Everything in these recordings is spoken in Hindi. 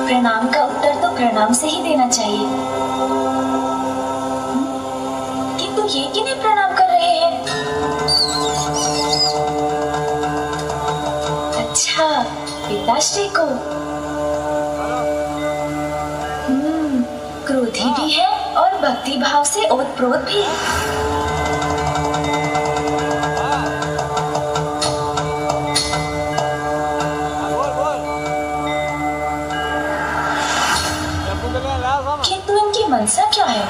प्रणाम का उत्तर तो प्रणाम से ही देना चाहिए। किंतु ये किन्हें प्रणाम कर रहे हैं? अच्छा, पिताश्री को। क्रोधी भी है और भक्ति भाव से ओतप्रोत भी है। किंतु इनकी मनसा क्या है?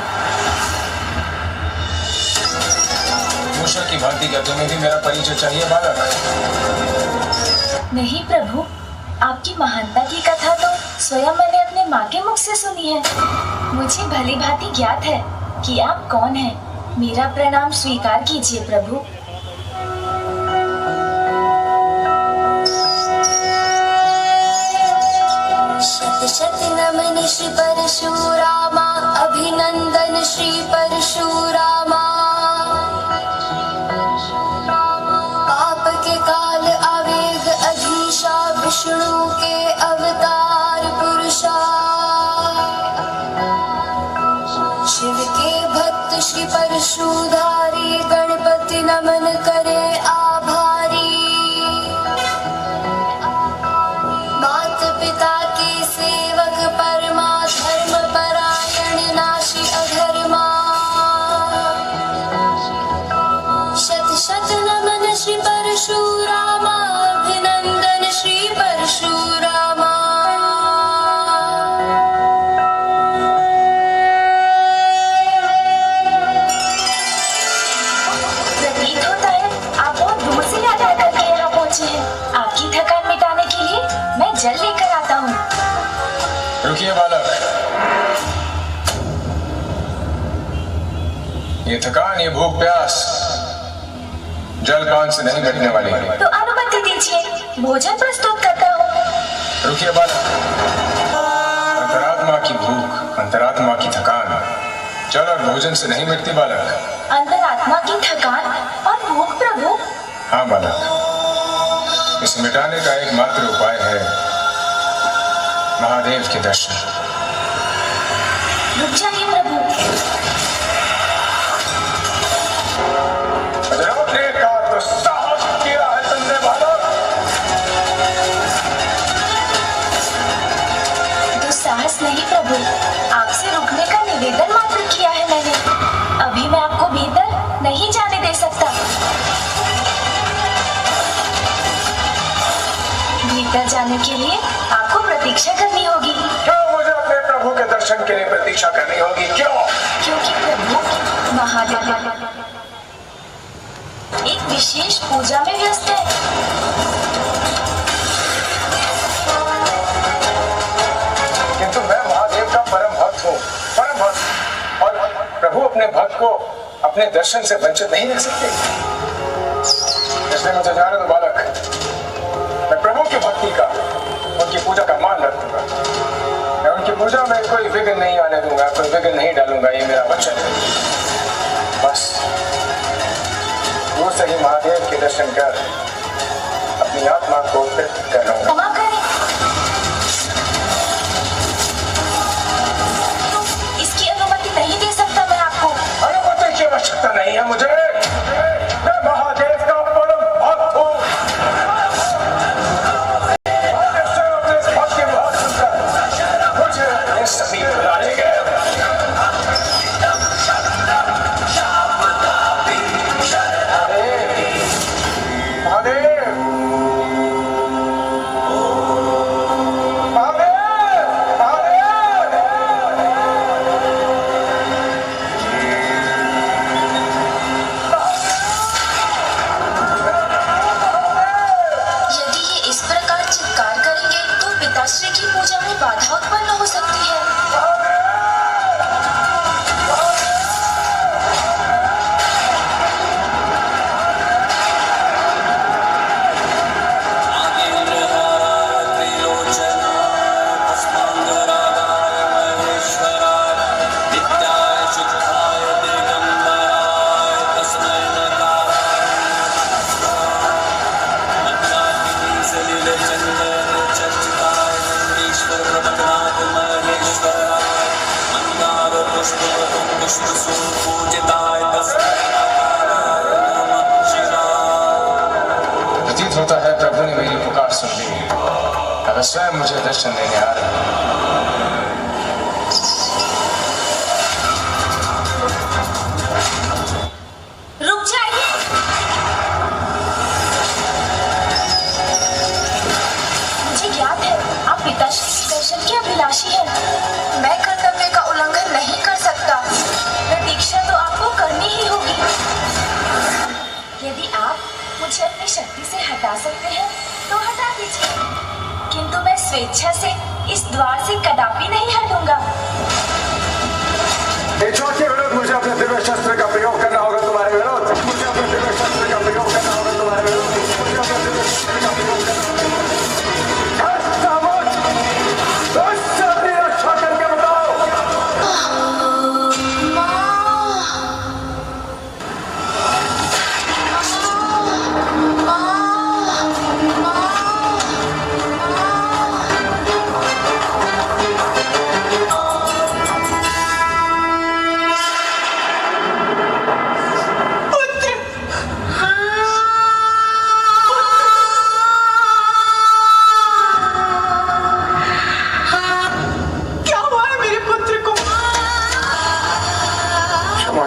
मूषा की भांति क्या तुम्हें भी मेरा परिचय चाहिए बालक? नहीं प्रभु, आपकी महानता की कथा तो स्वयं मैंने अपने माँ के मुख से सुनी है। मुझे भली भांति ज्ञात है कि आप कौन हैं। मेरा प्रणाम स्वीकार कीजिए प्रभु। शत नमन श्री परशुरामा, अभिनंदन श्री परशुरामा। पाप के काल आवेग अधीशा, विष्णु के अवतार पुरुषा। शिव के भक्त श्री परशुधारी, गणपति नमन करे आभारी। मात पिता के सेवक परमा, धर्म परायण नाशी अधर्मा। शत शत नमन श्री परशुरामा, अभिनंदन श्री परशुरामा। प्रतीत होता है आप बहुत दूर से यात्रा करके यहाँ पहुँचे हैं। आपकी थकान मिटाने के लिए मैं जल लेकर आता हूँ। रुकिए बालक, ये थकान, ये भूख प्यास जल पान से नहीं मिटने वाली है। तो अनुमति दीजिए, भोजन प्रस्तुत करता हूँ। रुकिए बालक, अंतरात्मा की भूख, अंतरात्मा की थकान जल और भोजन से नहीं मिटती बालक। अंतरात्मा की थकान और भूख प्रभु? हाँ बालक, इसे मिटाने का एकमात्र उपाय है महादेव के दर्शन। रुक जाइए प्रभु। रोकने का तो साहस किया है तुमने बालक। दुस्साहस नहीं प्रभु, आपसे रुकने का निवेदन मात्र किया है मैंने। अभी मैं आपको भीतर नहीं जाने दे सकता। भीतर जाने के लिए आपको प्रतीक्षा करनी होगी। क्यों मुझे अपने प्रभु के दर्शन के लिए प्रतीक्षा करनी होगी? क्यों? क्योंकि प्रभु महादेव एक विशेष पूजा में व्यस्त है। किंतु मैं महादेव का परम भक्त हूँ, परम भक्त, और प्रभु अपने भक्त को अपने दर्शन से वंचित नहीं रख सकते। इसलिए मुझे जाने दो बालक, मैं प्रभु की भक्ति का, उनकी पूजा का मान रखूंगा। मैं उनकी पूजा में कोई विघ्न नहीं आने दूंगा, कोई विघ्न नहीं डालूंगा, ये मेरा वचन है। बस दूर से ही महादेव के दर्शन कर अपनी आत्मा को तृप्त कर लूंगा। क्षमा करें, इसकी अनुमति नहीं दे सकता मैं आपको। अनुमति की आवश्यकता नहीं है मुझे। मैं महादेव का परम भक्त हूँ। महादेव से अपने इस भक्त की बात सुनकर मुझे इस समीप बुलाने गए। महादेव, प्रतीत होता है प्रभु ने मेरी पुकार सुन ली है। अब स्वयं मुझे दर्शन देने आ रहे हैं। रुक जाइए। मुझे ज्ञात है आप पिताश्री के दर्शन के अभिलाषी हैं। मैं कर्तव्य का उल्लंघन नहीं कर सकता। प्रतीक्षा तो आपको करनी ही होगी। यदि आप मुझे अपनी शक्ति से हटा सकते हैं तो हटा दीजिए, किंतु मैं स्वेच्छा से इस द्वार से कदापि नहीं हटूंगा। इच्छा के विरुद्ध मुझे अपने दिव्य शस्त्र का प्रयोग करना होगा तुम्हारे विरुद्ध। मुझे अपने दिव्य शस्त्र का प्रयोग करना होगा तुम्हारे विरुद्ध। मुझे अपने दिव्य शस्त्र का प्रयोग करना होगा। अपनी रक्षा करके बताओ।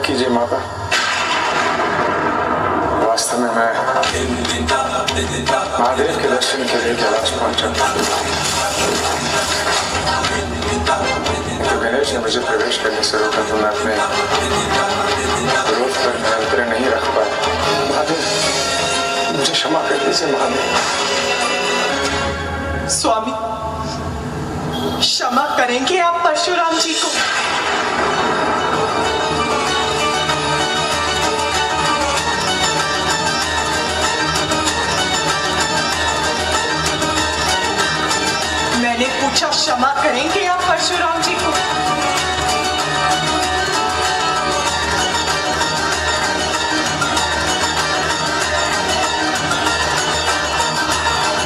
कीजिए माता, वास्तव में मैं महादेव के दर्शन के लिए कैलाश पहुंचा। तो गणेश ने मुझे प्रवेश करने से रोका तो मैं अपने क्रोध पर नियंत्रण नहीं रख पाया। महादेव मुझे क्षमा कर दीजिए। महादेव स्वामी, क्षमा करेंगे आप परशुराम जी को? मैंने पूछा क्षमा करेंगे आप परशुराम जी को?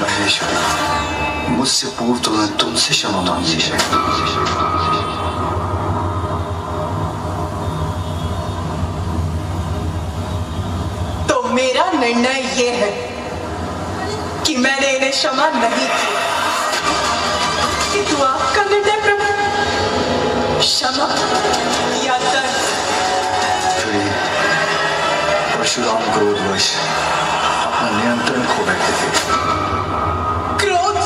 महेश्वरी, मुझसे पूर्व तो मैं तुमसे क्षमा मांगी है। तो मेरा निर्णय ये है कि मैंने इन्हें क्षमा नहीं किया। किंतु आपका निर्णय प्रभु, क्षमा या दंड? परशुराम क्रोधवश अपना नियंत्रण खो बैठे थे। क्रोध?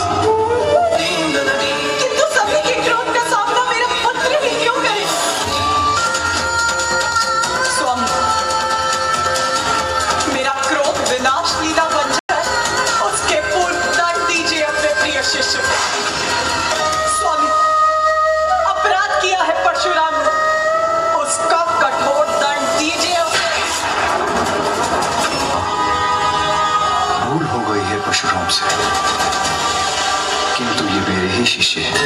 किंतु सभी के क्रोध का सामना मेरा पुत्र ही क्यों करे? स्वामी, मेरा क्रोध विनाश लीला बन जाए, उसके पूर्व दंड दीजिए अपने प्रिय शिष्य को। स्वामी, अपराध किया है परशुराम ने, उसका कठोर दंड दीजिए। भूल हो गई है परशुराम से, किंतु ये मेरे ही शिष्य हैं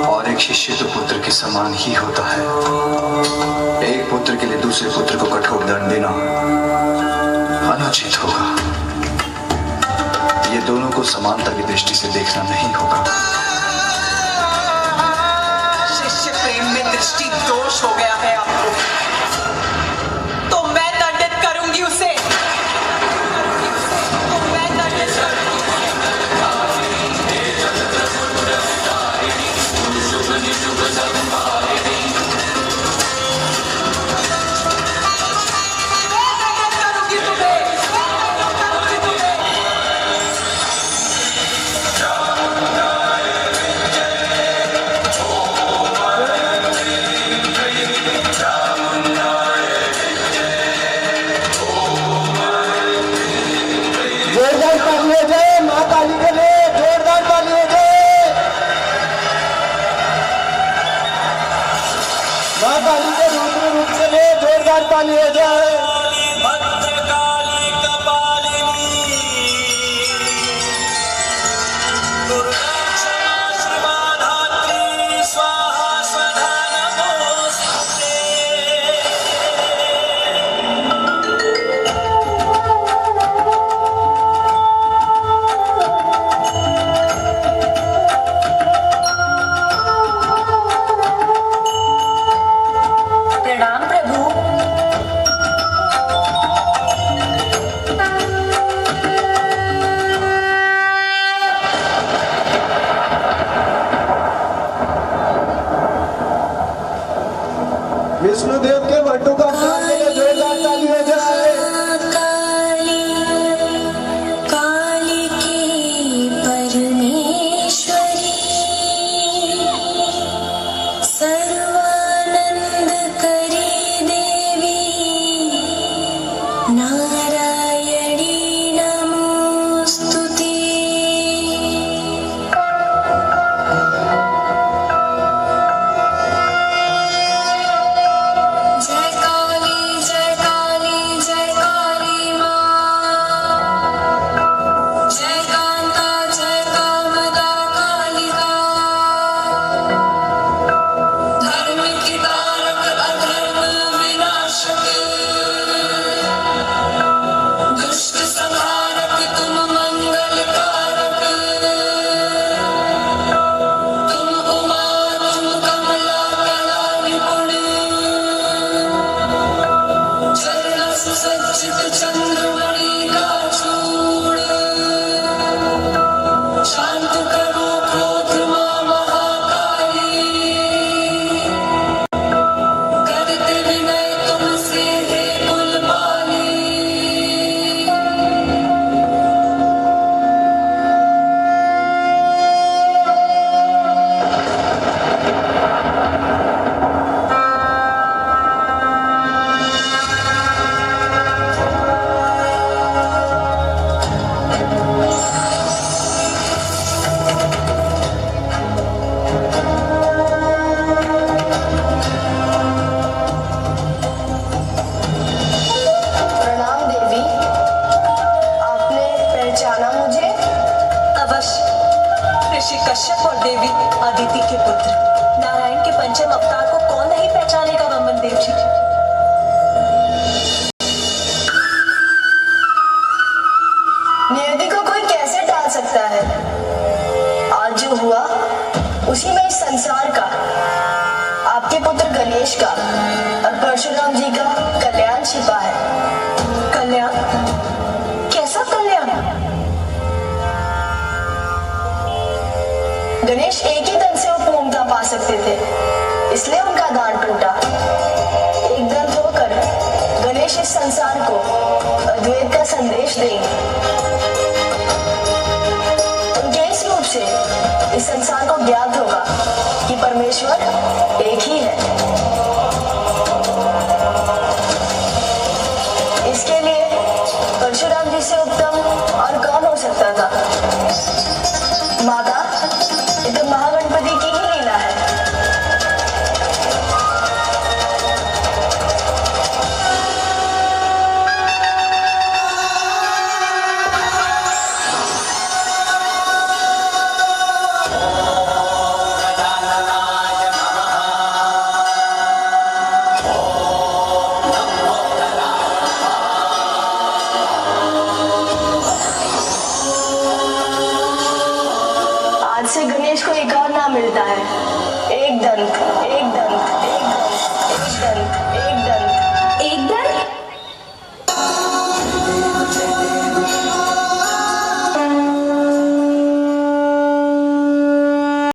और एक शिष्य तो पुत्र के समान ही होता है। एक पुत्र के लिए दूसरे पुत्र को कठोर दंड देना अनुचित होगा। ये दोनों को समानता की दृष्टि से देखना नहीं होगा। शिष्य प्रेम में दृष्टि दोष हो गया है आपको, तो मैं दंडित करूंगी उसे। ताली हो जाए। भद्रकाली कपालिनी दुर्गा क्षमा शिवा धात्री स्वाहा स्वधा नमोस्तुते। विष्णुदेव के भट्टों का स्थान लेकर जोरदार ताली हो जाए। काली काली की परमेश्वरी सर्वानंद करी देवी नारायणी नमोस्तुते। जय काली जय काली जय काली माँ। जय कांता जय कामदा कालिका। धर्म की तारक अधर्म विनाशक। दुष्ट संहारक तुम मंगल कारक। तुम उमा तुम कमला कला निपुण। चरण सुसज्जित चंद्रमणि का चूड़। शांत करो क्रोध मां महाकाली। करते विनय तुमसे हे कुलपाली। प्रणाम देवी, आपने पहचाना मुझे? अवश्य। ऋषि कश्यप और देवी अदिति के पुत्र नारायण के पंचम अवतार को कौन नहीं पहचानेगा वमन देव जी। नियति को कोई कैसे टाल सकता है? आज जो हुआ उसी में इस संसार का, आपके पुत्र गणेश का और परशुराम जी का कल्याण छिपा है। कल्याण? कैसा कल्याण? गणेश एक ही दंत से वो पूर्णता पा सकते थे, इसलिए उनका दान टूटा। एक दंत होकर गणेश इस संसार को अद्वैत का संदेश देंगे। उनके इस रूप से इस संसार को ज्ञात होगा कि परमेश्वर एक ही है। इसके लिए परशुराम जी से उत्तम और कौन हो सकता था? माता, ये तो महागणपति की ही लीला है। आज से गणेश को एक और नाम मिलता है, एक दंत।